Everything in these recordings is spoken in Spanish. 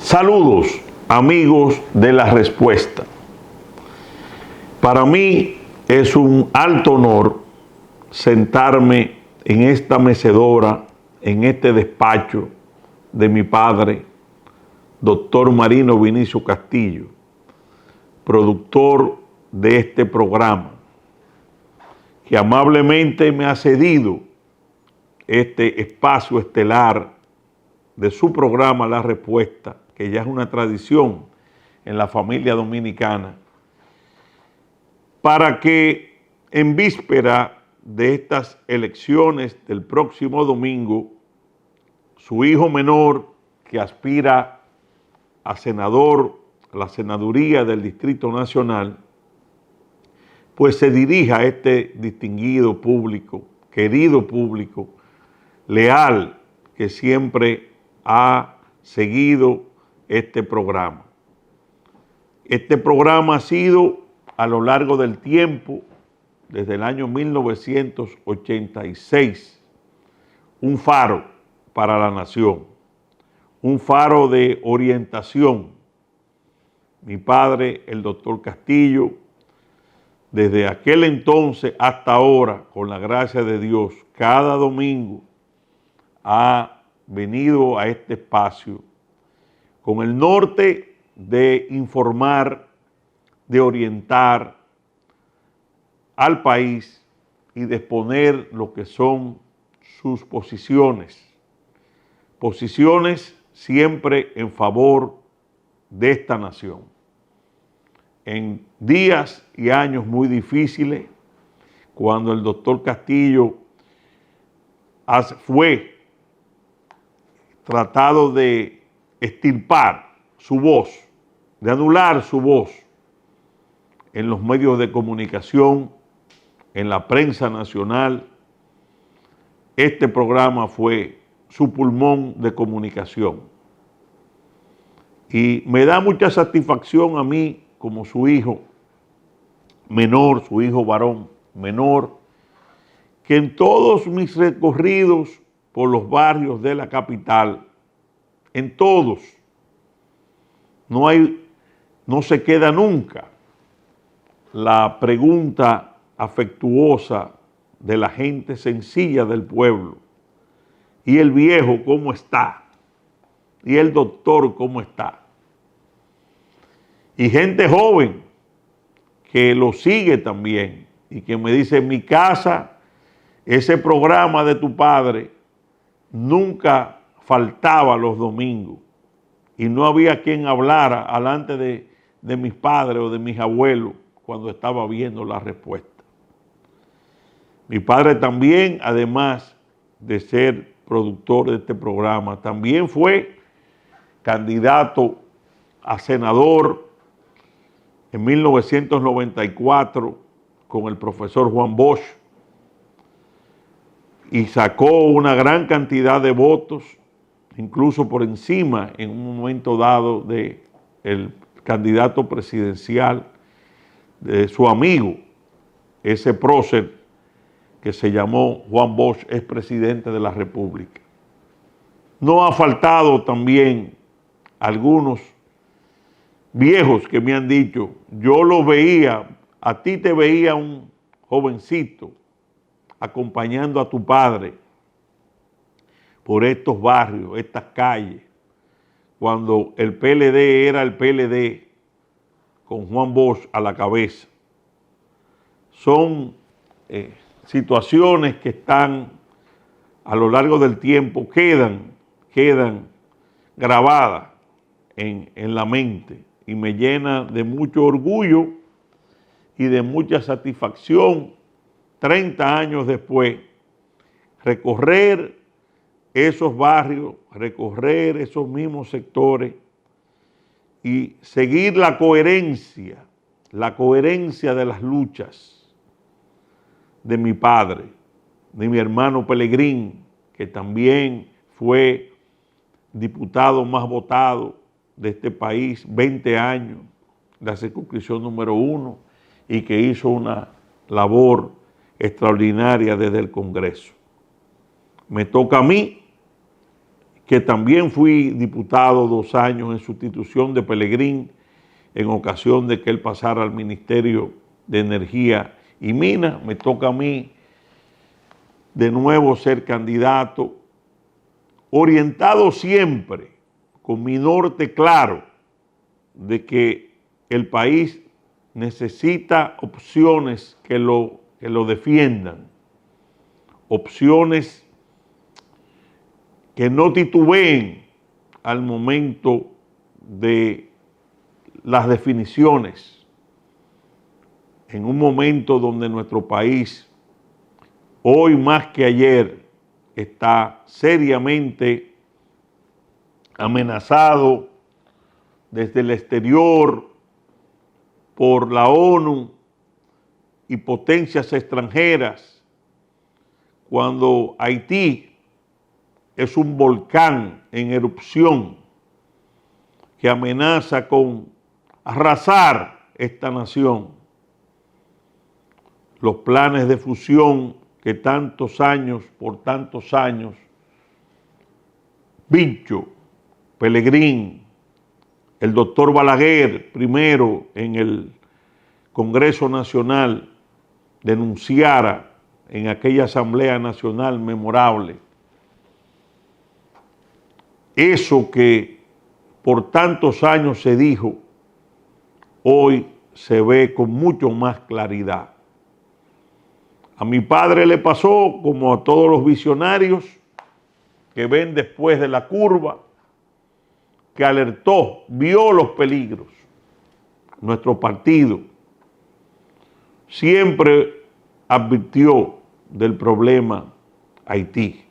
Saludos, amigos de La Respuesta. Para mí es un alto honor sentarme en esta mecedora, en este despacho de mi padre, doctor Marino Vinicio Castillo, productor de este programa, que amablemente me ha cedido este espacio estelar de su programa La Respuesta, que ya es una tradición en la familia dominicana, para que en víspera de estas elecciones del próximo domingo, su hijo menor, que aspira a senador, a la senaduría del Distrito Nacional, pues se dirija a este distinguido público, querido público, leal, que siempre ha seguido este programa. Este programa ha sido a lo largo del tiempo, desde el año 1986, un faro para la nación, un faro de orientación. Mi padre, el doctor Castillo, desde aquel entonces hasta ahora, con la gracia de Dios, cada domingo ha venido a este espacio con el norte de informar, de orientar al país y de exponer lo que son sus posiciones siempre en favor de esta nación. En días y años muy difíciles, cuando el doctor Castillo fue tratado de extirpar su voz, de anular su voz en los medios de comunicación, en la prensa nacional, este programa fue su pulmón de comunicación. Y me da mucha satisfacción a mí, como su hijo menor, su hijo varón menor, que en todos mis recorridos por los barrios de la capital, en todos, no se queda nunca la pregunta afectuosa de la gente sencilla del pueblo. ¿Y el viejo cómo está? ¿Y el doctor cómo está? Y gente joven que lo sigue también y que me dice: en mi casa, ese programa de tu padre nunca faltaba los domingos y no había quien hablara alante de mis padres o de mis abuelos cuando estaba viendo La Respuesta. Mi padre también, además de ser productor de este programa, también fue candidato a senador en 1994 con el profesor Juan Bosch y sacó una gran cantidad de votos, incluso por encima en un momento dado del candidato presidencial de su amigo, ese prócer que se llamó Juan Bosch, es presidente de la República. No ha faltado también algunos viejos que me han dicho: yo lo veía, a ti te veía un jovencito acompañando a tu padre por estos barrios, estas calles, cuando el PLD era el PLD con Juan Bosch a la cabeza. Son situaciones que están a lo largo del tiempo, quedan grabadas en la mente, y me llena de mucho orgullo y de mucha satisfacción, 30 años después, recorrer esos barrios, recorrer esos mismos sectores y seguir la coherencia de las luchas de mi padre, de mi hermano Pelegrín, que también fue diputado más votado de este país, 20 años, la circunscripción número 1, y que hizo una labor extraordinaria desde el Congreso. Me toca a mí, que también fui diputado 2 años en sustitución de Pelegrín, en ocasión de que él pasara al Ministerio de Energía y Minas. Me toca a mí de nuevo ser candidato, orientado siempre con mi norte claro de que el país necesita opciones que lo defiendan, opciones que no titubeen al momento de las definiciones, en un momento donde nuestro país, hoy más que ayer, está seriamente amenazado desde el exterior por la ONU y potencias extranjeras, cuando Haití es un volcán en erupción que amenaza con arrasar esta nación. Los planes de fusión que por tantos años, Vincho, Pelegrín, el doctor Balaguer, primero en el Congreso Nacional, denunciara en aquella Asamblea Nacional memorable. Eso que por tantos años se dijo, hoy se ve con mucho más claridad. A mi padre le pasó, como a todos los visionarios que ven después de la curva, que alertó, vio los peligros. Nuestro partido siempre advirtió del problema Haití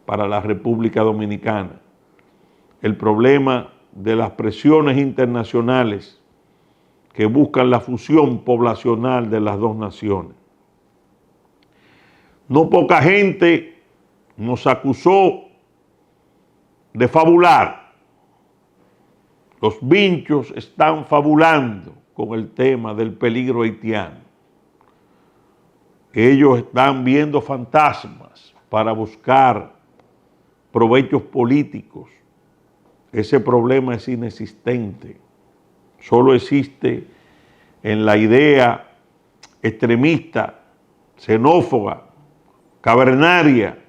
para la República Dominicana, el problema de las presiones internacionales que buscan la fusión poblacional de las dos naciones. No poca gente nos acusó de fabular. Los vinchos están fabulando con el tema del peligro haitiano. Ellos están viendo fantasmas para buscar provechos políticos. Ese problema es inexistente. Solo existe en la idea extremista, xenófoba, cavernaria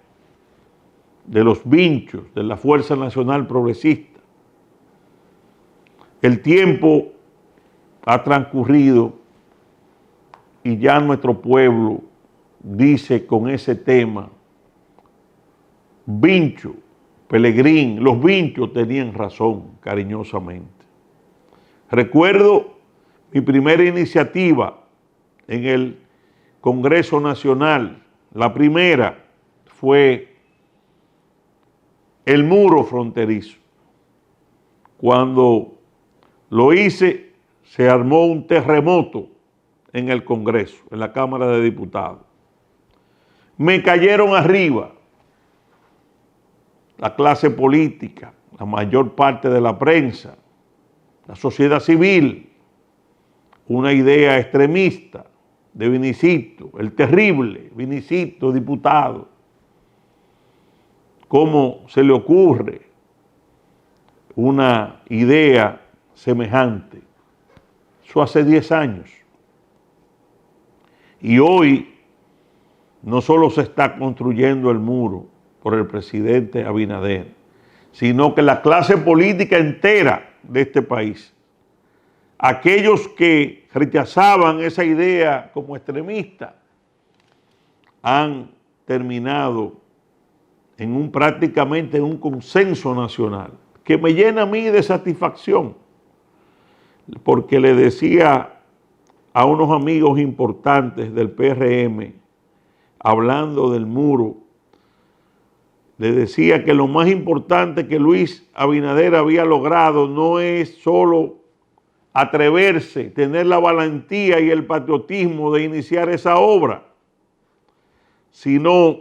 de los vinchos, de la Fuerza Nacional Progresista. El tiempo ha transcurrido y ya nuestro pueblo dice con ese tema, Vincho, Pelegrín, los vinchos tenían razón, cariñosamente. Recuerdo mi primera iniciativa en el Congreso Nacional. La primera fue el muro fronterizo. Cuando lo hice, se armó un terremoto en el Congreso, en la Cámara de Diputados. Me cayeron arriba la clase política, la mayor parte de la prensa, la sociedad civil, una idea extremista de Vinicito, el terrible Vinicito, diputado. ¿Cómo se le ocurre una idea semejante? Eso hace 10 años. Y hoy no solo se está construyendo el muro por el presidente Abinader, sino que la clase política entera de este país, aquellos que rechazaban esa idea como extremista, han terminado prácticamente en un consenso nacional, que me llena a mí de satisfacción, porque le decía a unos amigos importantes del PRM, hablando del muro, le decía que lo más importante que Luis Abinader había logrado no es solo atreverse, tener la valentía y el patriotismo de iniciar esa obra, sino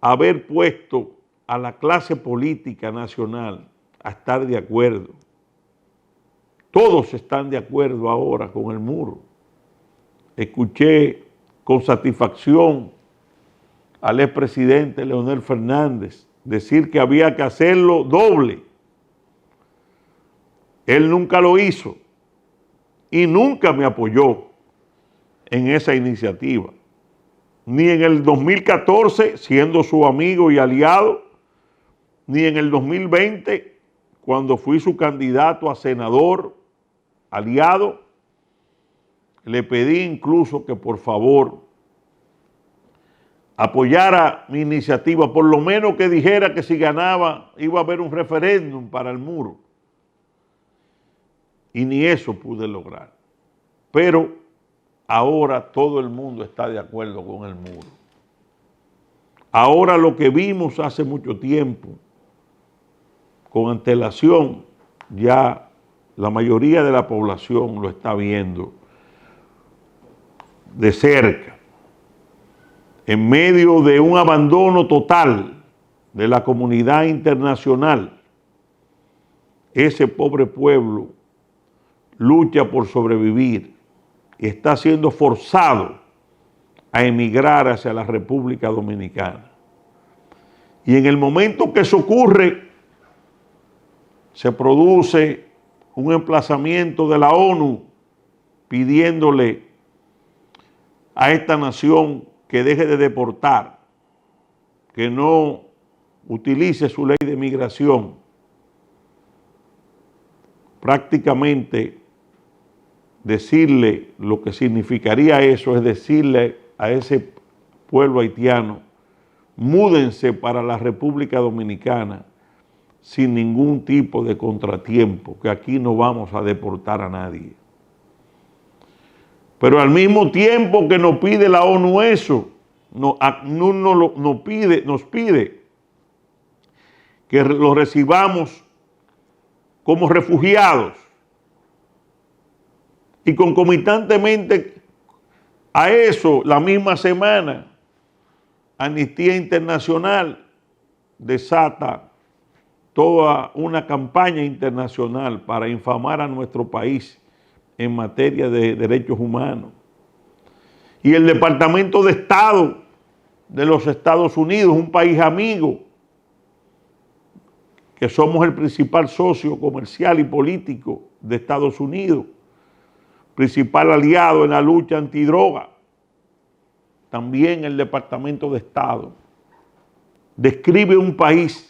haber puesto a la clase política nacional a estar de acuerdo. Todos están de acuerdo ahora con el muro. Escuché con satisfacción al expresidente Leonel Fernández decir que había que hacerlo doble. Él nunca lo hizo y nunca me apoyó en esa iniciativa. Ni en el 2014, siendo su amigo y aliado, ni en el 2020, cuando fui su candidato a senador, aliado. Le pedí incluso que por favor apoyara mi iniciativa, por lo menos que dijera que si ganaba iba a haber un referéndum para el muro. Y ni eso pude lograr. Pero ahora todo el mundo está de acuerdo con el muro. Ahora lo que vimos hace mucho tiempo, con antelación, ya la mayoría de la población lo está viendo de cerca, en medio de un abandono total de la comunidad internacional. Ese pobre pueblo lucha por sobrevivir y está siendo forzado a emigrar hacia la República Dominicana. Y en el momento que eso ocurre, se produce un emplazamiento de la ONU pidiéndole a esta nación que deje de deportar, que no utilice su ley de migración. Prácticamente decirle lo que significaría eso es decirle a ese pueblo haitiano: múdense para la República Dominicana sin ningún tipo de contratiempo, que aquí no vamos a deportar a nadie. Pero al mismo tiempo que nos pide la ONU eso, nos pide que los recibamos como refugiados. Y concomitantemente a eso, la misma semana, Amnistía Internacional desata toda una campaña internacional para infamar a nuestro país en materia de derechos humanos. Y el Departamento de Estado de los Estados Unidos, un país amigo, que somos el principal socio comercial y político de Estados Unidos, principal aliado en la lucha antidroga, también el Departamento de Estado describe un país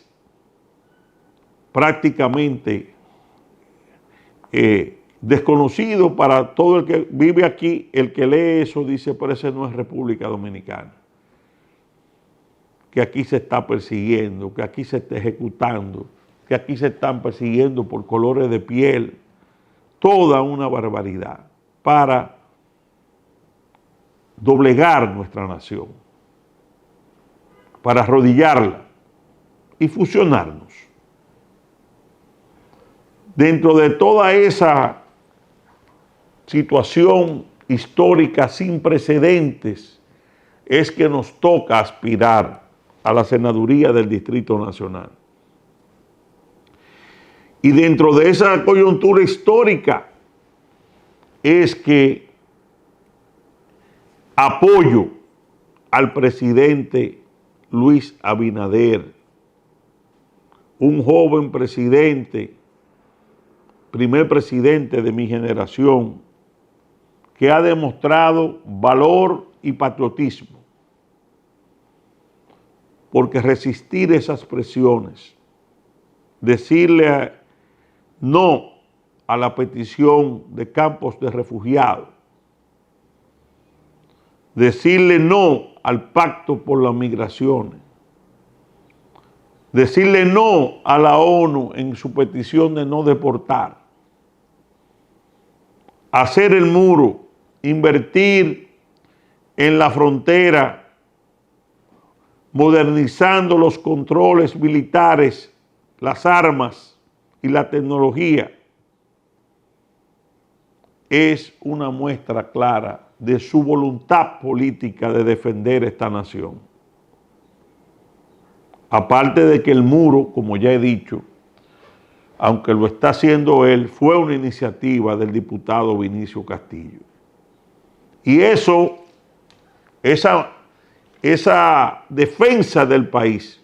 prácticamente desconocido para todo el que vive aquí. El que lee eso dice: pero esa no es República Dominicana, que aquí se está persiguiendo, que aquí se está ejecutando, que aquí se están persiguiendo por colores de piel, toda una barbaridad para doblegar nuestra nación, para arrodillarla y fusionarnos. Dentro de toda esa situación histórica sin precedentes es que nos toca aspirar a la senaduría del Distrito Nacional. Y dentro de esa coyuntura histórica es que apoyo al presidente Luis Abinader, un joven presidente, primer presidente de mi generación, que ha demostrado valor y patriotismo, porque resistir esas presiones, decirle no a la petición de campos de refugiados, decirle no al pacto por las migraciones, decirle no a la ONU en su petición de no deportar, hacer el muro, invertir en la frontera, modernizando los controles militares, las armas y la tecnología, es una muestra clara de su voluntad política de defender esta nación. Aparte de que el muro, como ya he dicho, aunque lo está haciendo él, fue una iniciativa del diputado Vinicio Castillo. Y esa defensa del país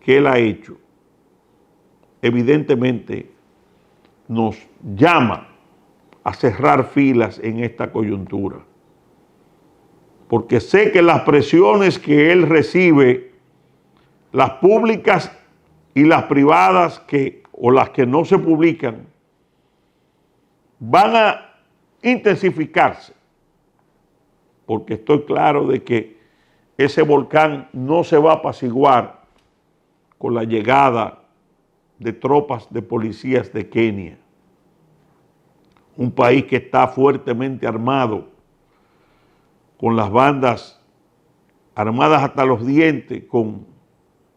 que él ha hecho, evidentemente nos llama a cerrar filas en esta coyuntura. Porque sé que las presiones que él recibe, las públicas y las privadas o las que no se publican, van a intensificarse. Porque estoy claro de que ese volcán no se va a apaciguar con la llegada de tropas de policías de Kenia. Un país que está fuertemente armado, con las bandas armadas hasta los dientes, con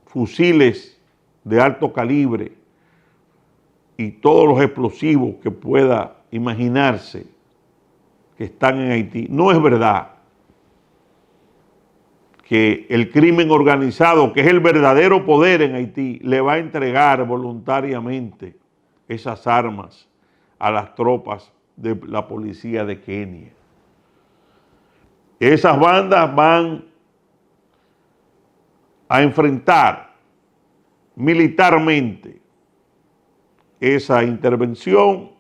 fusiles de alto calibre y todos los explosivos que pueda imaginarse que están en Haití. No es verdad que el crimen organizado, que es el verdadero poder en Haití, le va a entregar voluntariamente esas armas a las tropas de la policía de Kenia. Esas bandas van a enfrentar militarmente esa intervención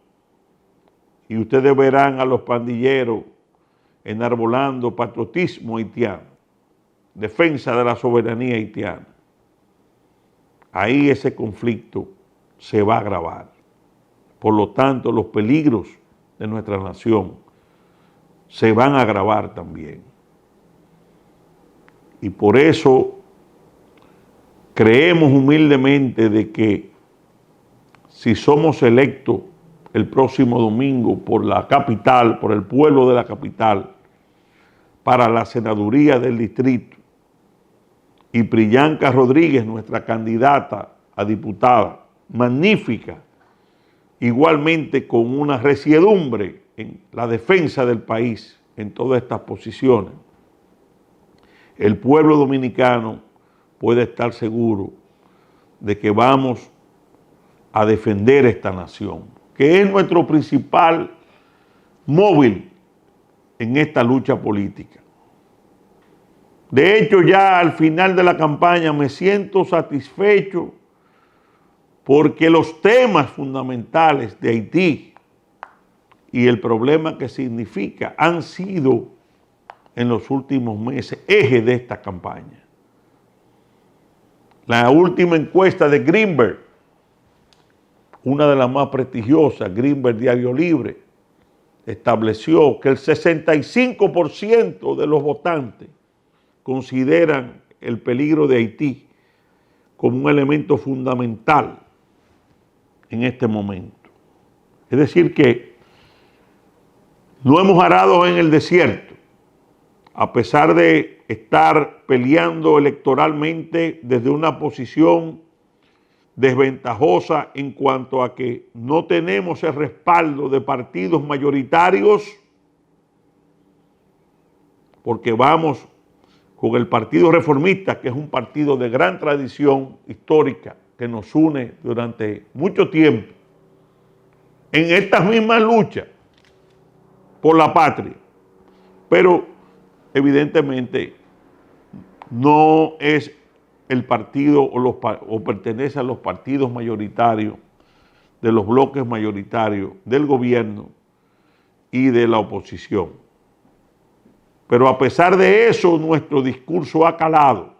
y ustedes verán a los pandilleros enarbolando patriotismo haitiano, defensa de la soberanía haitiana. Ahí ese conflicto se va a agravar. Por lo tanto, los peligros de nuestra nación se van a agravar también. Y por eso creemos humildemente de que si somos electos el próximo domingo por la capital, por el pueblo de la capital, para la senaduría del distrito, y Priyanka Rodríguez, nuestra candidata a diputada, magnífica, igualmente con una resiedumbre en la defensa del país en todas estas posiciones, el pueblo dominicano puede estar seguro de que vamos a defender esta nación, que es nuestro principal móvil en esta lucha política. De hecho, ya al final de la campaña me siento satisfecho porque los temas fundamentales de Haití y el problema que significa han sido en los últimos meses eje de esta campaña. La última encuesta de Greenberg, una de las más prestigiosas, Greenberg Diario Libre, estableció que el 65% de los votantes consideran el peligro de Haití como un elemento fundamental en este momento. Es decir que no hemos arado en el desierto, a pesar de estar peleando electoralmente desde una posición desventajosa en cuanto a que no tenemos el respaldo de partidos mayoritarios, porque vamos con el Partido Reformista, que es un partido de gran tradición histórica que nos une durante mucho tiempo en estas mismas luchas por la patria. Pero evidentemente no es el partido o pertenece a los partidos mayoritarios, de los bloques mayoritarios del gobierno y de la oposición. Pero a pesar de eso, nuestro discurso ha calado.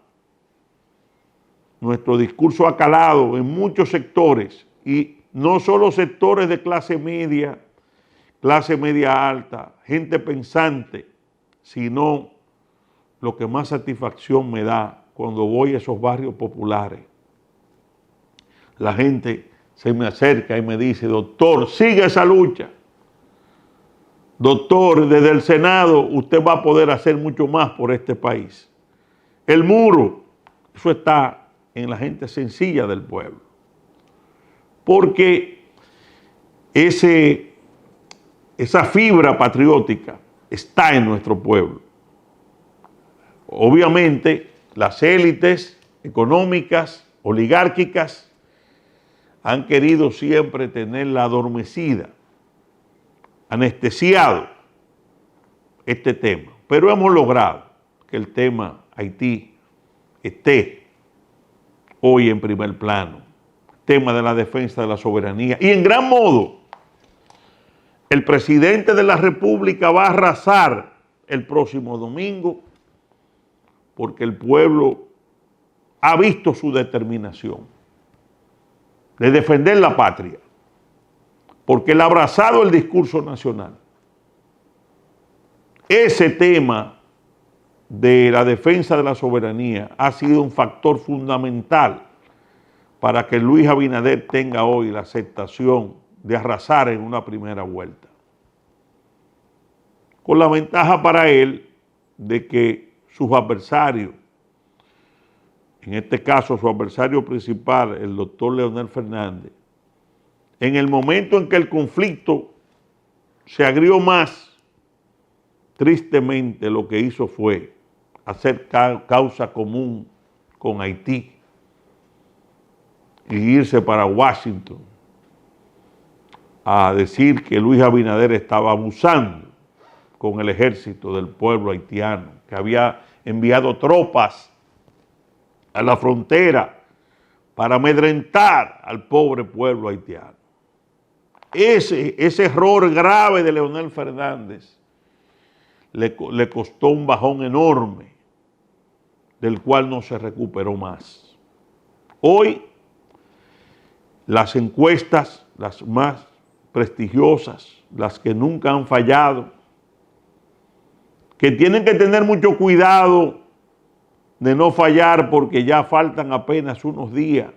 Nuestro discurso ha calado en muchos sectores, y no solo sectores de clase media alta, gente pensante, sino lo que más satisfacción me da cuando voy a esos barrios populares. La gente se me acerca y me dice: doctor, sigue esa lucha. Doctor, desde el Senado usted va a poder hacer mucho más por este país. El muro, eso está en la gente sencilla del pueblo. Porque esa fibra patriótica está en nuestro pueblo. Obviamente, las élites económicas, oligárquicas, han querido siempre tenerla adormecida, anestesiado este tema. Pero hemos logrado que el tema Haití esté hoy en primer plano. Tema de la defensa de la soberanía. Y en gran modo, el presidente de la República va a arrasar el próximo domingo porque el pueblo ha visto su determinación de defender la patria, porque él ha abrazado el discurso nacional. Ese tema de la defensa de la soberanía ha sido un factor fundamental para que Luis Abinader tenga hoy la aceptación de arrasar en una primera vuelta. Con la ventaja para él de que sus adversarios, en este caso su adversario principal, el doctor Leonel Fernández, en el momento en que el conflicto se agrió más, tristemente lo que hizo fue hacer causa común con Haití y irse para Washington a decir que Luis Abinader estaba abusando con el ejército del pueblo haitiano, que había enviado tropas a la frontera para amedrentar al pobre pueblo haitiano. Ese error grave de Leonel Fernández le costó un bajón enorme, del cual no se recuperó más. Hoy, las encuestas, las más prestigiosas, las que nunca han fallado, que tienen que tener mucho cuidado de no fallar porque ya faltan apenas unos días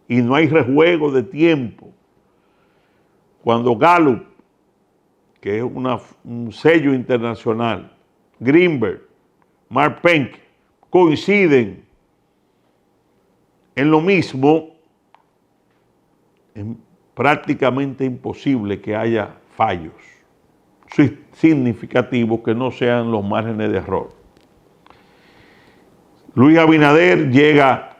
y no hay rejuego de tiempo. Cuando Gallup, que es un sello internacional, Greenberg, Mark Penck, coinciden en lo mismo, es prácticamente imposible que haya fallos significativos que no sean los márgenes de error. Luis Abinader llega,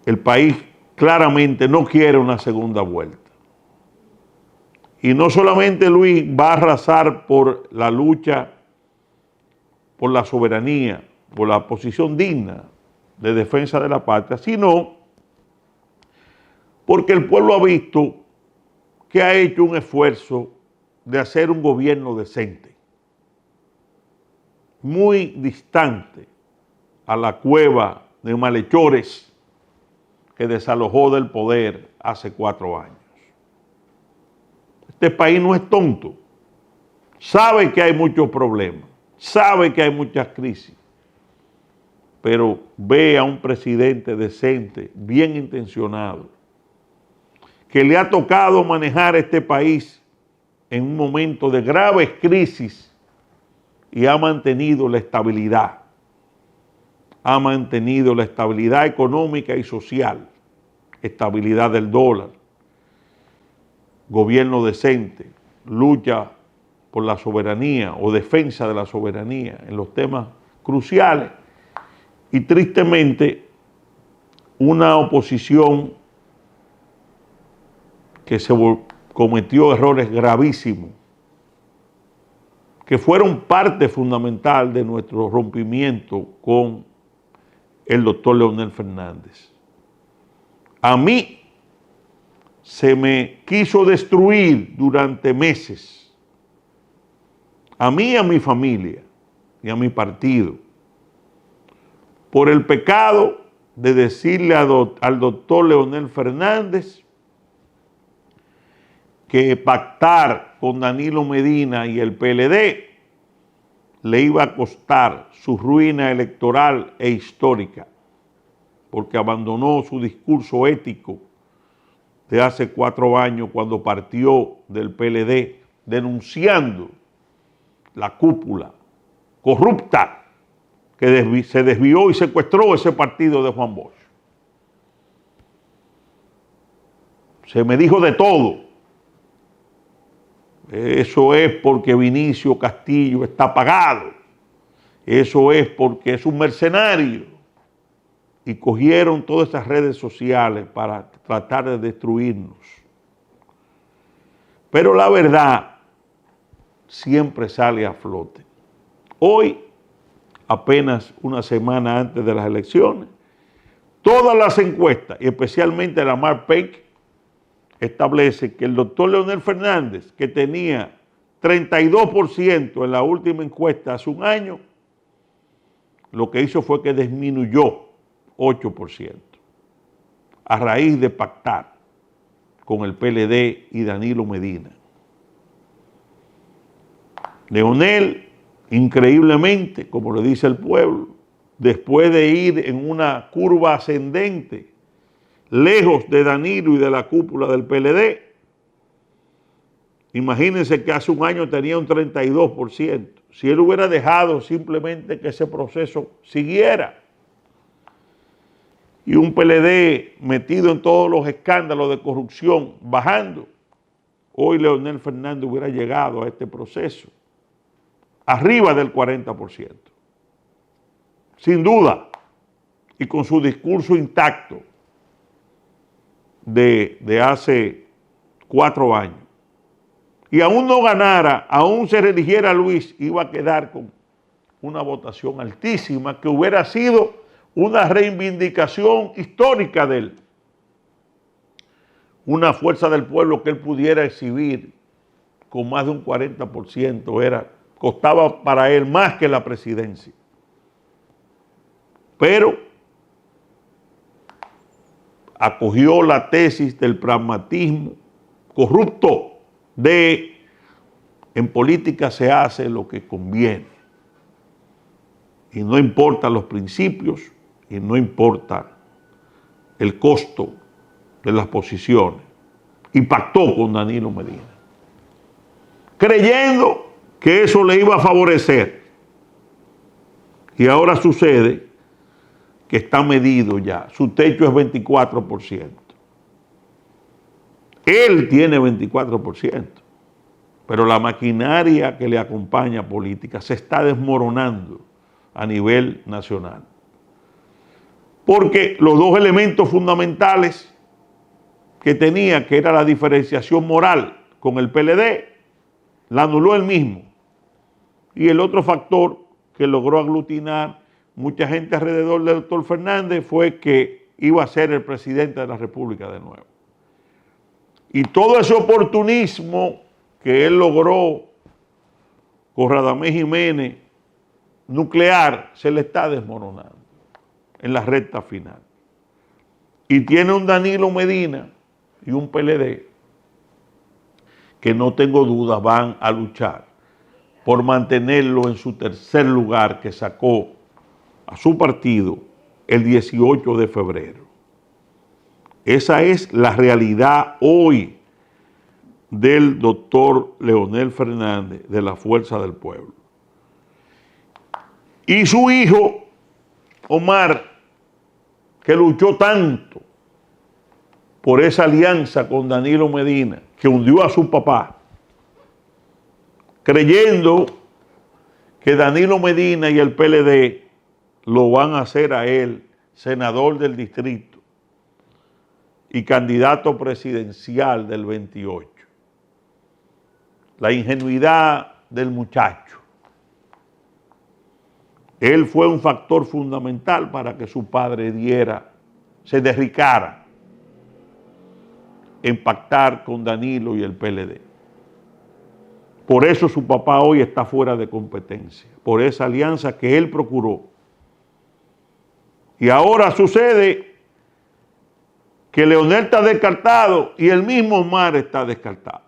el país claramente no quiere una segunda vuelta. Y no solamente Luis va a arrasar por la lucha por la soberanía, por la posición digna de defensa de la patria, sino porque el pueblo ha visto que ha hecho un esfuerzo de hacer un gobierno decente, muy distante a la cueva de malhechores que desalojó del poder hace 4 años. Este país no es tonto, sabe que hay muchos problemas, sabe que hay muchas crisis, pero ve a un presidente decente, bien intencionado, que le ha tocado manejar este país en un momento de graves crisis y ha mantenido la estabilidad. Ha mantenido la estabilidad económica y social, estabilidad del dólar, gobierno decente, lucha por la soberanía o defensa de la soberanía en los temas cruciales y tristemente una oposición que cometió errores gravísimos que fueron parte fundamental de nuestro rompimiento con el doctor Leonel Fernández. A mí se me quiso destruir durante meses, a mí y a mi familia y a mi partido, por el pecado de decirle al doctor Leonel Fernández que pactar con Danilo Medina y el PLD le iba a costar su ruina electoral e histórica, porque abandonó su discurso ético de hace 4 años cuando partió del PLD denunciando la cúpula corrupta que se desvió y secuestró ese partido de Juan Bosch. Se me dijo de todo. Eso es porque Vinicio Castillo está pagado. Eso es porque es un mercenario. Y cogieron todas esas redes sociales para tratar de destruirnos. Pero la verdad siempre sale a flote. Hoy, apenas una semana antes de las elecciones, Todas las encuestas, y especialmente la Marpeck, establece que el doctor Leonel Fernández, que tenía 32% en la última encuesta hace un año, lo que hizo fue que disminuyó 8% a raíz de pactar con el PLD y Danilo Medina. Leonel, increíblemente, como le dice el pueblo, después de ir en una curva ascendente, lejos de Danilo y de la cúpula del PLD, imagínense que hace un año tenía un 32%. Si él hubiera dejado simplemente que ese proceso siguiera, y un PLD metido en todos los escándalos de corrupción bajando, hoy Leonel Fernández hubiera llegado a este proceso arriba del 40%. Sin duda, y con su discurso intacto de hace 4 años. Y aún no ganara, aún se religiera Luis, iba a quedar con una votación altísima que hubiera sido una reivindicación histórica de él. Una fuerza del pueblo que él pudiera exhibir con más de un 40%, costaba para él más que la presidencia. Pero acogió la tesis del pragmatismo corrupto de en política se hace lo que conviene y no importa los principios y no importa el costo de las posiciones, y pactó con Danilo Medina creyendo que eso le iba a favorecer, y ahora sucede que está medido ya, su techo es 24%. Él tiene 24%, pero la maquinaria que le acompaña política se está desmoronando a nivel nacional. Porque los dos elementos fundamentales que tenía, que era la diferenciación moral con el PLD, la anuló él mismo. Y el otro factor que logró aglutinar mucha gente alrededor del doctor Fernández fue que iba a ser el presidente de la República de nuevo. Y todo ese oportunismo que él logró con Radamés Jiménez nuclear se le está desmoronando en la recta final. Y tiene un Danilo Medina y un PLD que no tengo duda van a luchar por mantenerlo en su tercer lugar que sacó a su partido el 18 de febrero. Esa es la realidad hoy del doctor Leonel Fernández de la Fuerza del Pueblo. Y su hijo, Omar, que luchó tanto por esa alianza con Danilo Medina, que hundió a su papá, creyendo que Danilo Medina y el PLD lo van a hacer a él senador del distrito y candidato presidencial del 28. La ingenuidad del muchacho. Él fue un factor fundamental para que su padre se derricara en pactar con Danilo y el PLD. Por eso su papá hoy está fuera de competencia, por esa alianza que él procuró. Y ahora sucede que Leonel está descartado y el mismo Omar está descartado,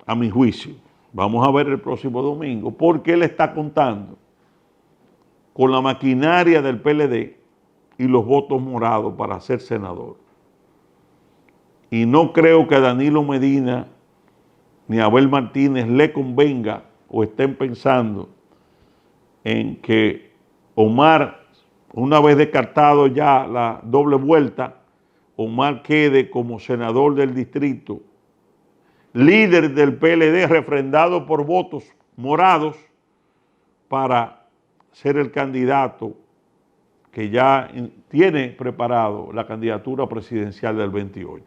a mi juicio. Vamos a ver el próximo domingo, porque él está contando con la maquinaria del PLD y los votos morados para ser senador. Y no creo que a Danilo Medina ni a Abel Martínez le convenga o estén pensando en que Omar, una vez descartado ya la doble vuelta, Omar quede como senador del distrito, líder del PLD, refrendado por votos morados, para ser el candidato que ya tiene preparado la candidatura presidencial del 28.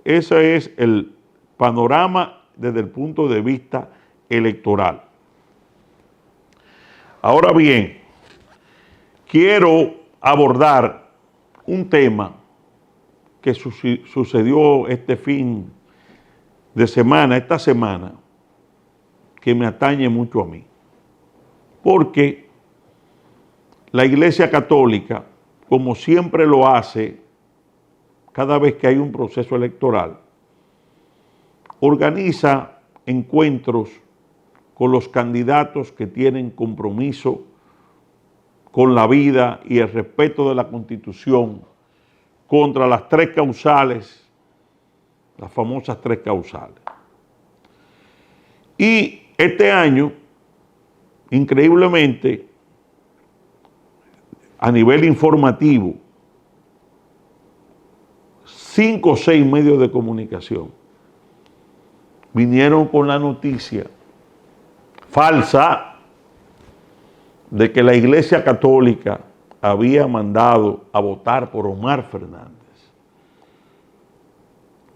Ese es el panorama desde el punto de vista electoral. Ahora bien, quiero abordar un tema que sucedió este fin de semana, esta semana, que me atañe mucho a mí. Porque la Iglesia Católica, como siempre lo hace, cada vez que hay un proceso electoral, organiza encuentros con los candidatos que tienen compromiso con la vida y el respeto de la Constitución contra las tres causales, las famosas tres causales. Y este año, increíblemente, a nivel informativo, 5 o 6 medios de comunicación vinieron con la noticia falsa de que la Iglesia Católica había mandado a votar por Omar Fernández.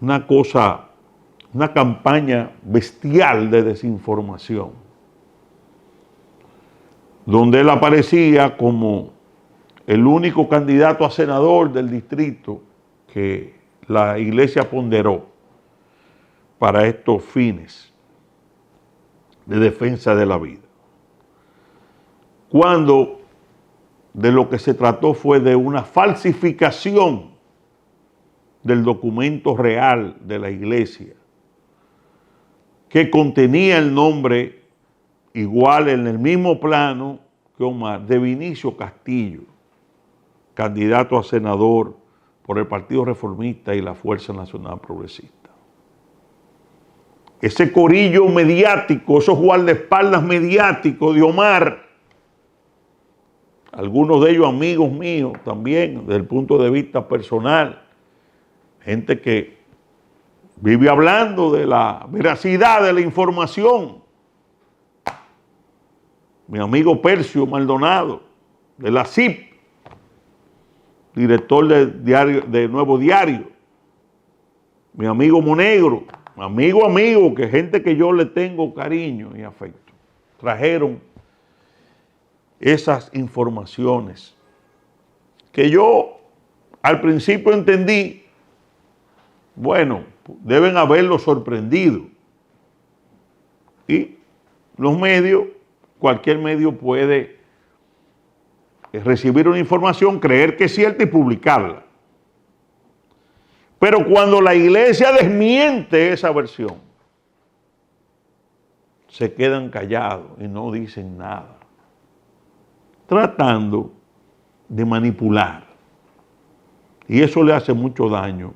Una cosa, una campaña bestial de desinformación, donde él aparecía como el único candidato a senador del distrito que la Iglesia ponderó para estos fines de defensa de la vida. Cuando de lo que se trató fue de una falsificación del documento real de la Iglesia, que contenía el nombre igual en el mismo plano que Omar, de Vinicio Castillo, candidato a senador por el Partido Reformista y la Fuerza Nacional Progresista. Ese corillo mediático, esos guardaespaldas mediáticos de Omar, algunos de ellos amigos míos también, desde el punto de vista personal, gente que vive hablando de la veracidad de la información. Mi amigo Percio Maldonado, de la CIP, director de Nuevo Diario. Mi amigo Monegro, amigo, que gente que yo le tengo cariño y afecto, trajeron esas informaciones que yo al principio entendí, bueno, deben haberlo sorprendido. Y los medios, cualquier medio puede recibir una información, creer que es cierta y publicarla. Pero cuando la Iglesia desmiente esa versión, se quedan callados y no dicen nada, tratando de manipular. Y eso le hace mucho daño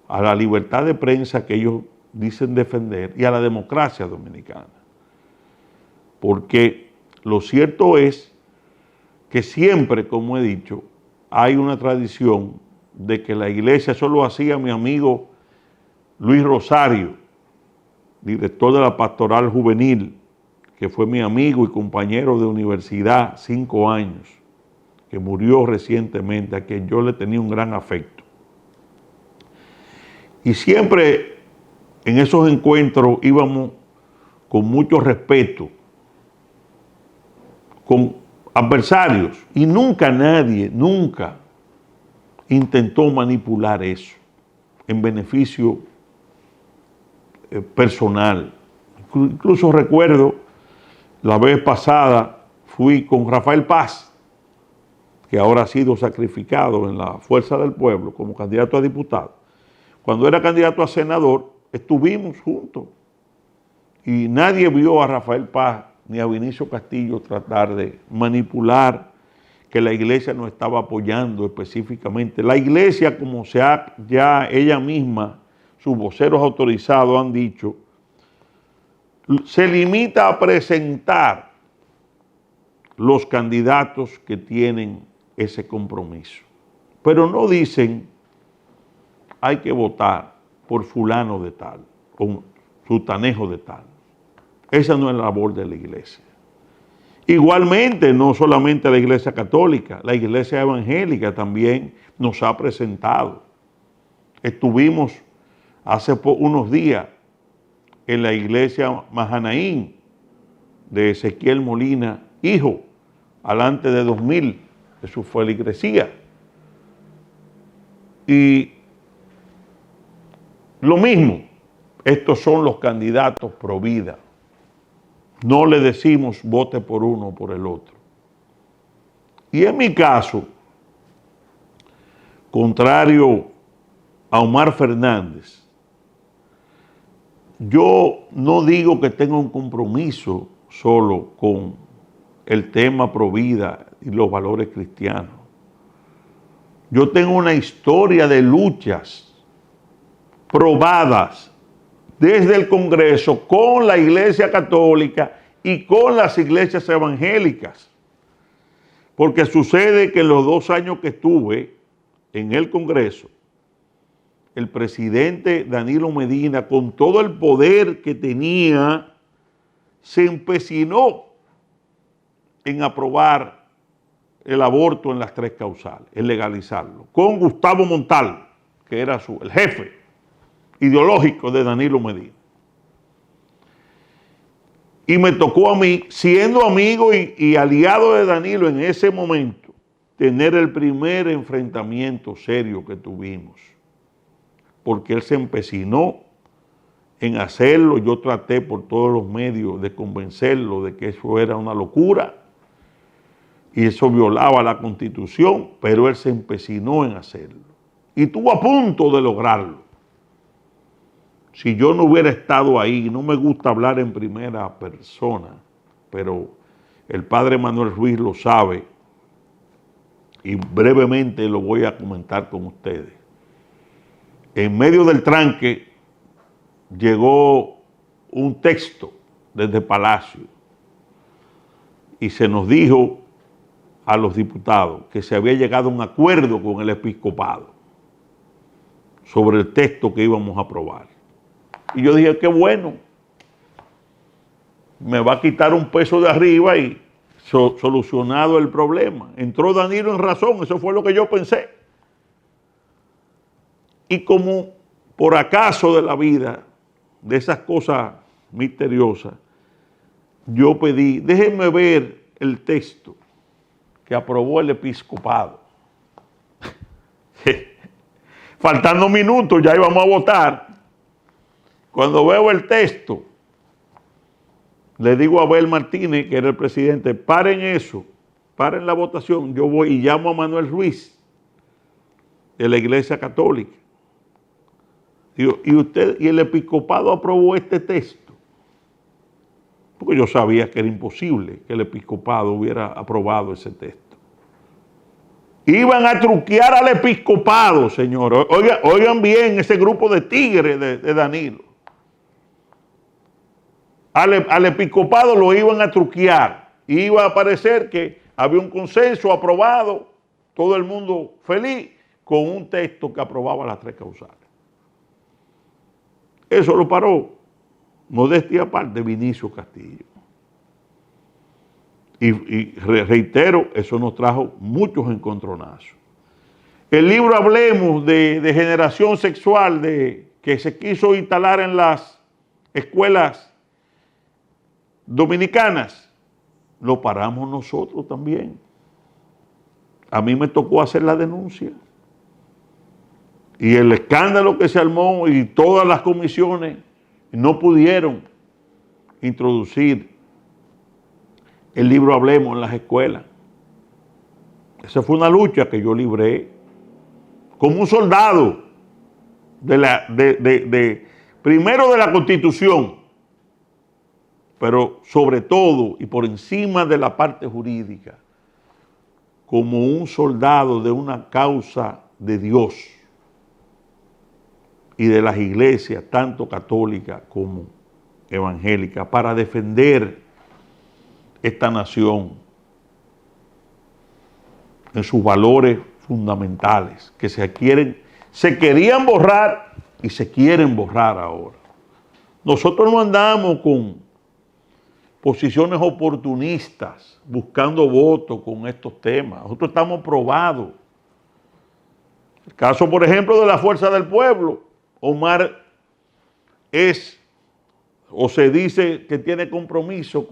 a la libertad de prensa que ellos dicen defender y a la democracia dominicana. Porque lo cierto es que siempre, como he dicho, hay una tradición de que la Iglesia, eso lo hacía mi amigo Luis Rosario, director de la Pastoral Juvenil, que fue mi amigo y compañero de universidad 5 años, que murió recientemente, a quien yo le tenía un gran afecto. Y siempre en esos encuentros íbamos con mucho respeto, con adversarios, y nadie intentó manipular eso en beneficio personal. Incluso recuerdo la vez pasada fui con Rafael Paz, que ahora ha sido sacrificado en la Fuerza del Pueblo como candidato a diputado. Cuando era candidato a senador, estuvimos juntos y nadie vio a Rafael Paz ni a Vinicio Castillo tratar de manipular que la Iglesia no estaba apoyando específicamente. La Iglesia, como ya ella misma, sus voceros autorizados han dicho, se limita a presentar los candidatos que tienen ese compromiso. Pero no dicen, hay que votar por fulano de tal, o sutanejo de tal. Esa no es la labor de la Iglesia. Igualmente, no solamente la Iglesia Católica, la Iglesia Evangélica también nos ha presentado. Estuvimos hace unos días en la Iglesia Mahanaín de Ezequiel Molina, hijo, alante de 2000 de su feligresía. Y lo mismo, estos son los candidatos pro vida. No le decimos vote por uno o por el otro. Y en mi caso, contrario a Omar Fernández, yo no digo que tenga un compromiso solo con el tema pro vida y los valores cristianos. Yo tengo una historia de luchas probadas desde el Congreso con la Iglesia Católica y con las iglesias evangélicas. Porque sucede que en los 2 años que estuve en el Congreso, el presidente Danilo Medina, con todo el poder que tenía, se empecinó en aprobar el aborto en las 3 causales, en legalizarlo, con Gustavo Montal, que era el jefe ideológico de Danilo Medina. Y me tocó a mí, siendo amigo y aliado de Danilo en ese momento, tener el primer enfrentamiento serio que tuvimos, porque él se empecinó en hacerlo. Yo traté por todos los medios de convencerlo de que eso era una locura y eso violaba la Constitución, pero él se empecinó en hacerlo y estuvo a punto de lograrlo. Si yo no hubiera estado ahí, no me gusta hablar en primera persona, pero el padre Manuel Ruiz lo sabe y brevemente lo voy a comentar con ustedes. En medio del tranque llegó un texto desde Palacio y se nos dijo a los diputados que se había llegado a un acuerdo con el episcopado sobre el texto que íbamos a aprobar. Y yo dije, qué bueno, me va a quitar un peso de arriba y solucionado el problema. Entró Danilo en razón, eso fue lo que yo pensé. Y como por acaso de la vida, de esas cosas misteriosas, yo pedí, déjenme ver el texto que aprobó el episcopado. Faltando minutos, ya íbamos a votar. Cuando veo el texto, le digo a Abel Martínez, que era el presidente, paren eso, paren la votación. Yo voy y llamo a Manuel Ruiz, de la Iglesia Católica. Digo, y el episcopado aprobó este texto. Porque yo sabía que era imposible que el episcopado hubiera aprobado ese texto. Iban a truquear al episcopado, señores. Oigan bien ese grupo de tigres de Danilo. Al episcopado lo iban a truquear. Iba a parecer que había un consenso aprobado, todo el mundo feliz, con un texto que aprobaba las 3 causales. Eso lo paró, modestia aparte, Vinicio Castillo. Y reitero, eso nos trajo muchos encontronazos. El libro Hablemos de generación sexual que se quiso instalar en las escuelas dominicanas, lo paramos nosotros también. A mí me tocó hacer la denuncia. Y el escándalo que se armó y todas las comisiones no pudieron introducir el libro Hablemos en las escuelas. Esa fue una lucha que yo libré como un soldado primero de la Constitución, pero sobre todo y por encima de la parte jurídica, como un soldado de una causa de Dios y de las iglesias, tanto católicas como evangélicas, para defender esta nación en sus valores fundamentales, que se querían borrar y se quieren borrar ahora. Nosotros no andamos con posiciones oportunistas, buscando votos con estos temas. Nosotros estamos probados. El caso, por ejemplo, de la Fuerza del Pueblo. Omar se dice que tiene compromiso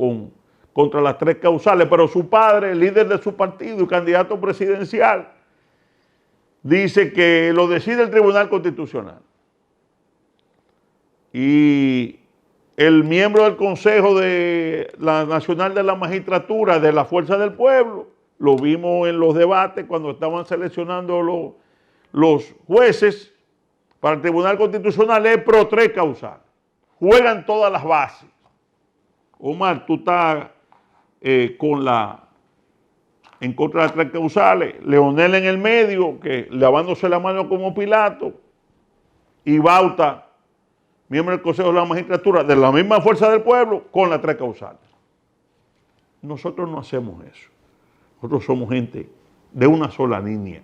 contra las 3 causales, pero su padre, el líder de su partido y candidato presidencial, dice que lo decide el Tribunal Constitucional. Y el miembro del Consejo de la Nacional de la Magistratura de la Fuerza del Pueblo, lo vimos en los debates cuando estaban seleccionando los jueces para el Tribunal Constitucional, es pro tres causal. Juegan todas las bases. Omar, tú estás en contra de las tres causales, Leonel en el medio, que lavándose la mano como Pilato, y Bauta, miembro del Consejo de la Magistratura, de la misma Fuerza del Pueblo, con las tres causales. Nosotros no hacemos eso. Nosotros somos gente de una sola línea.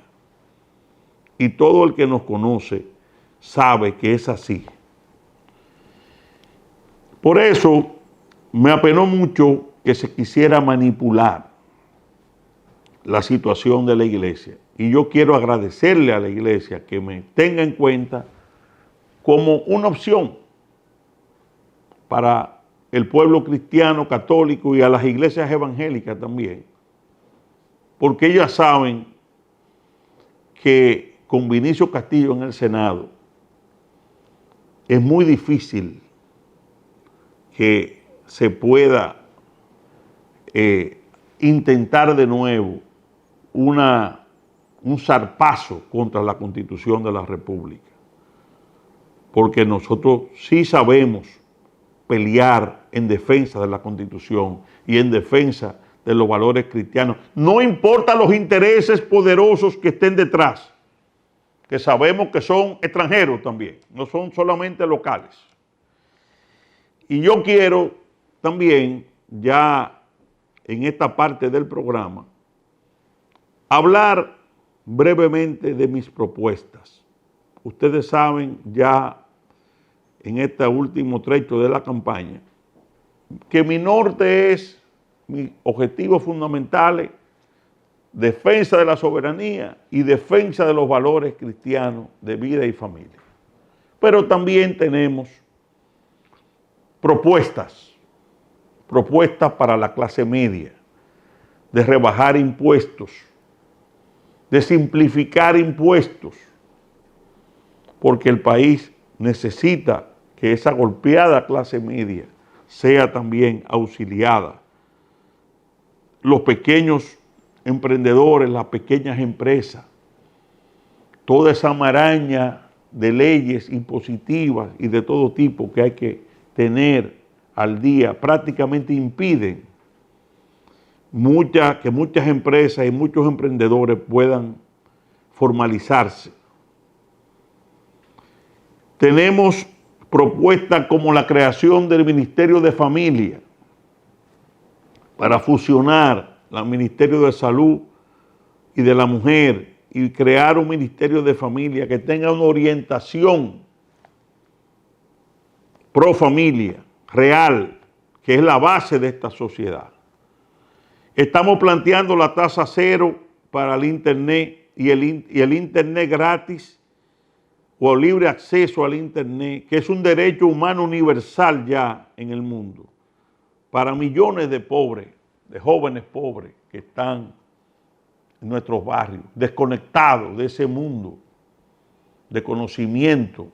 Y todo el que nos conoce sabe que es así. Por eso me apenó mucho que se quisiera manipular la situación de la iglesia. Y yo quiero agradecerle a la iglesia que me tenga en cuenta como una opción para el pueblo cristiano, católico y a las iglesias evangélicas también. Porque ellas saben que con Vinicio Castillo en el Senado es muy difícil que se pueda intentar de nuevo un zarpazo contra la Constitución de la República. Porque nosotros sí sabemos pelear en defensa de la Constitución y en defensa de los valores cristianos. No importa los intereses poderosos que estén detrás, que sabemos que son extranjeros también, no son solamente locales. Y yo quiero también, ya en esta parte del programa, hablar brevemente de mis propuestas. Ustedes saben ya en este último trecho de la campaña que mi norte es, mis objetivos fundamentales, defensa de la soberanía y defensa de los valores cristianos de vida y familia. Pero también tenemos propuestas para la clase media, de rebajar impuestos, de simplificar impuestos, porque el país necesita que esa golpeada clase media sea también auxiliada. Los pequeños emprendedores, las pequeñas empresas, toda esa maraña de leyes impositivas y de todo tipo que hay que tener al día, prácticamente impiden que muchas empresas y muchos emprendedores puedan formalizarse. Tenemos propuestas como la creación del Ministerio de Familia para fusionar el Ministerio de Salud y de la Mujer y crear un Ministerio de Familia que tenga una orientación pro familia real, que es la base de esta sociedad. Estamos planteando la tasa cero para el Internet y el Internet gratis o libre acceso al Internet, que es un derecho humano universal ya en el mundo, para millones de pobres, de jóvenes pobres que están en nuestros barrios, desconectados de ese mundo de conocimiento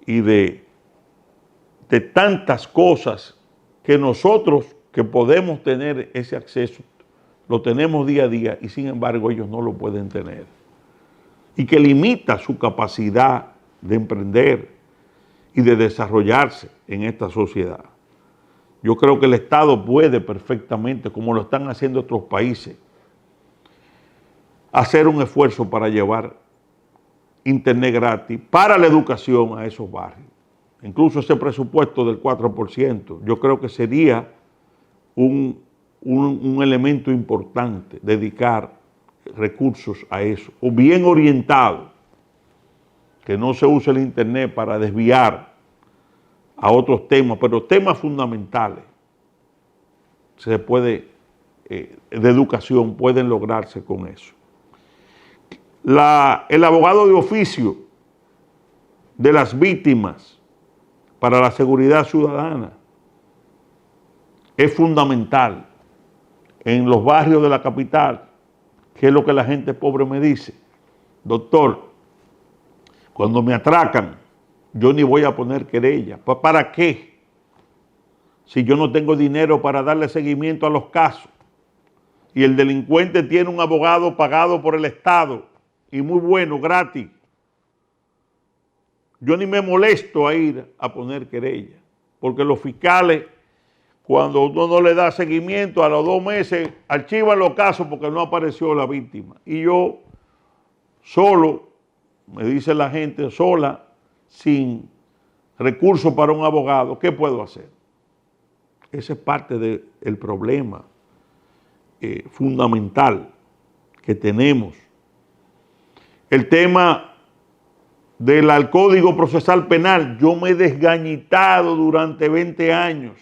y de tantas cosas que nosotros que podemos tener ese acceso, lo tenemos día a día y sin embargo ellos no lo pueden tener. Y que limita su capacidad de emprender y de desarrollarse en esta sociedad. Yo creo que el Estado puede perfectamente, como lo están haciendo otros países, hacer un esfuerzo para llevar Internet gratis para la educación a esos barrios. Incluso ese presupuesto del 4%, yo creo que sería un elemento importante, dedicar recursos a eso, o bien orientado, que no se use el Internet para desviar a otros temas, pero temas fundamentales de educación pueden lograrse con eso. El abogado de oficio de las víctimas para la seguridad ciudadana es fundamental en los barrios de la capital, que es lo que la gente pobre me dice. doctor, cuando me atracan, yo ni voy a poner querella. ¿Pues para qué? Si yo no tengo dinero para darle seguimiento a los casos y el delincuente tiene un abogado pagado por el Estado y muy bueno, gratis, yo ni me molesto a ir a poner querella, porque los fiscales, cuando uno no le da seguimiento, a los 2 meses archivan los casos porque no apareció la víctima. Y yo solo, me dice la gente, sola, sin recursos para un abogado, ¿qué puedo hacer? Ese es parte del problema fundamental que tenemos. El tema del Código Procesal Penal, yo me he desgañitado durante 20 años.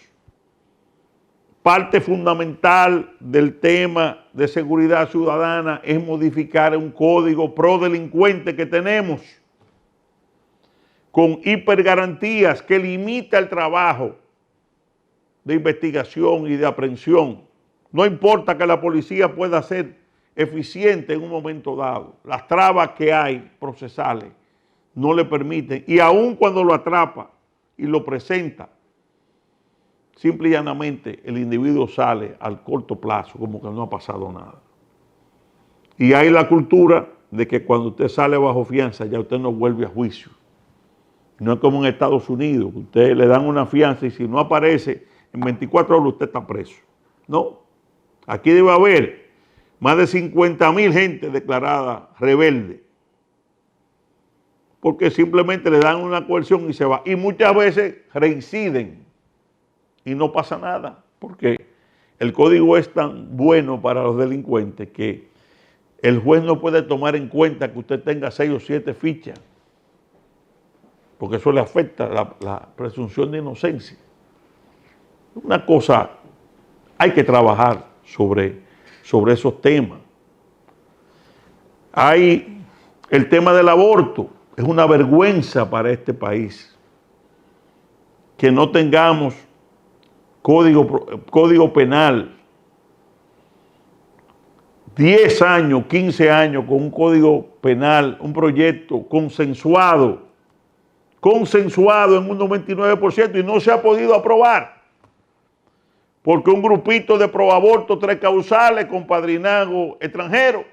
Parte fundamental del tema de seguridad ciudadana es modificar un código pro delincuente que tenemos, con hipergarantías que limita el trabajo de investigación y de aprehensión. No importa que la policía pueda ser eficiente en un momento dado, las trabas que hay procesales no le permiten, y aun cuando lo atrapa y lo presenta, simple y llanamente el individuo sale al corto plazo como que no ha pasado nada. Y hay la cultura de que cuando usted sale bajo fianza ya usted no vuelve a juicio. No es como en Estados Unidos, que usted le dan una fianza y si no aparece en 24 horas usted está preso. No, aquí debe haber más de 50,000 gente declarada rebelde, porque simplemente le dan una coerción y se va. Y muchas veces reinciden y no pasa nada, porque el código es tan bueno para los delincuentes que el juez no puede tomar en cuenta que usted tenga 6 o 7 fichas, porque eso le afecta la presunción de inocencia. Una cosa, hay que trabajar sobre esos temas. Hay el tema del aborto. Es una vergüenza para este país que no tengamos código penal, 10 años, 15 años con un código penal, un proyecto consensuado en un 99% y no se ha podido aprobar. Porque un grupito de proaborto 3 causales con padrinazgo extranjero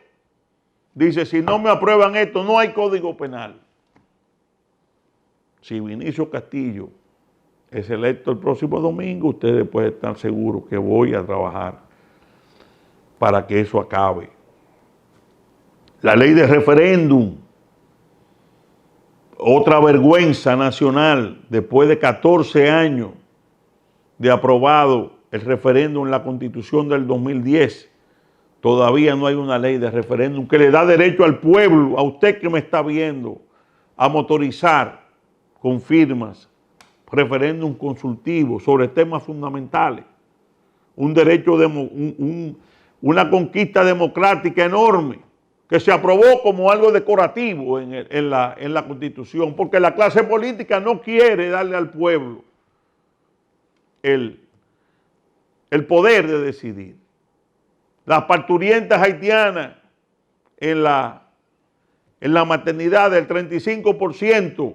dice, si no me aprueban esto, no hay código penal. Si Vinicio Castillo es electo el próximo domingo, ustedes pueden estar seguros que voy a trabajar para que eso acabe. La ley de referéndum, otra vergüenza nacional, después de 14 años de aprobado el referéndum en la Constitución del 2010, todavía no hay una ley de referéndum que le da derecho al pueblo, a usted que me está viendo, a motorizar con firmas referéndum consultivo sobre temas fundamentales. Un derecho, una conquista democrática enorme que se aprobó como algo decorativo en la Constitución, porque la clase política no quiere darle al pueblo el poder de decidir. Las parturientas haitianas en la maternidad del 35%,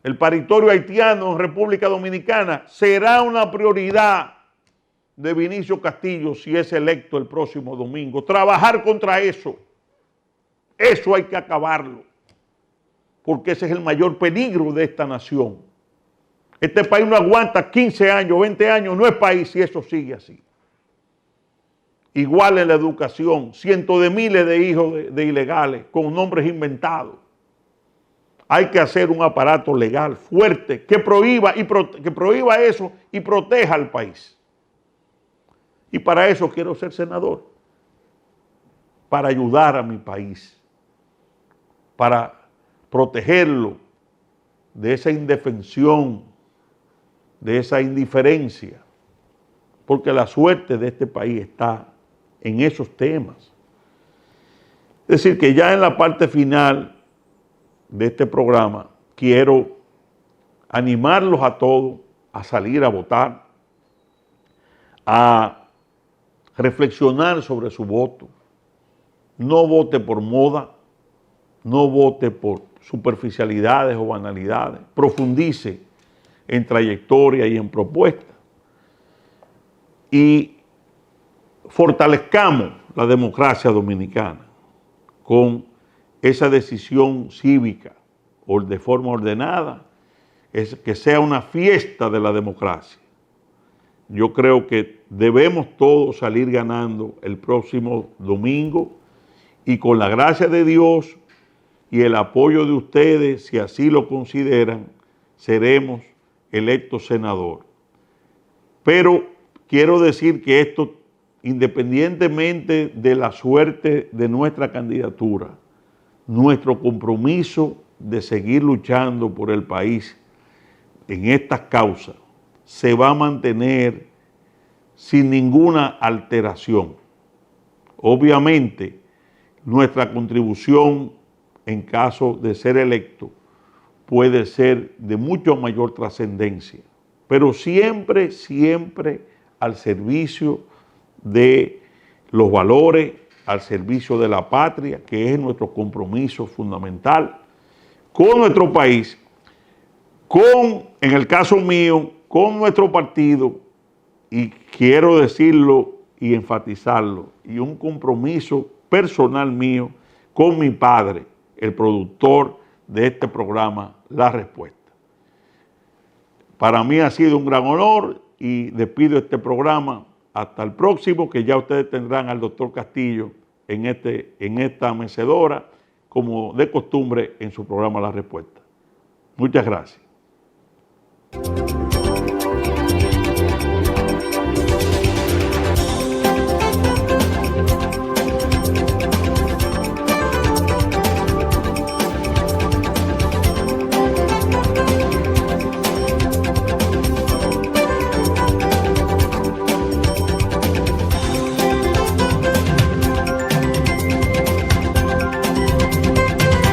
el paritorio haitiano en República Dominicana será una prioridad de Vinicio Castillo si es electo el próximo domingo. Trabajar contra eso hay que acabarlo, porque ese es el mayor peligro de esta nación. Este país no aguanta 15 años, 20 años, no es país si eso sigue así. Igual en la educación, cientos de miles de hijos de ilegales con nombres inventados. Hay que hacer un aparato legal fuerte que prohíba eso y proteja al país. Y para eso quiero ser senador, para ayudar a mi país, para protegerlo de esa indefensión, de esa indiferencia, porque la suerte de este país está en esos temas. Es decir, que ya en la parte final de este programa quiero animarlos a todos a salir a votar, a reflexionar sobre su voto. No vote por moda, no vote por superficialidades o banalidades, profundice en trayectoria y en propuestas y fortalezcamos la democracia dominicana con esa decisión cívica o de forma ordenada, es que sea una fiesta de la democracia. Yo creo que debemos todos salir ganando el próximo domingo y con la gracia de Dios y el apoyo de ustedes, si así lo consideran, seremos electos senador. Pero quiero decir que esto, independientemente de la suerte de nuestra candidatura, nuestro compromiso de seguir luchando por el país en estas causas se va a mantener sin ninguna alteración. Obviamente, nuestra contribución en caso de ser electo puede ser de mucho mayor trascendencia, pero siempre, siempre al servicio de los valores, al servicio de la patria, que es nuestro compromiso fundamental con nuestro país, en el caso mío, con nuestro partido, y quiero decirlo y enfatizarlo, y un compromiso personal mío con mi padre, el productor de este programa, La Respuesta. Para mí ha sido un gran honor y despido este programa. Hasta el próximo, que ya ustedes tendrán al doctor Castillo en esta mecedora, como de costumbre en su programa La Respuesta. Muchas gracias.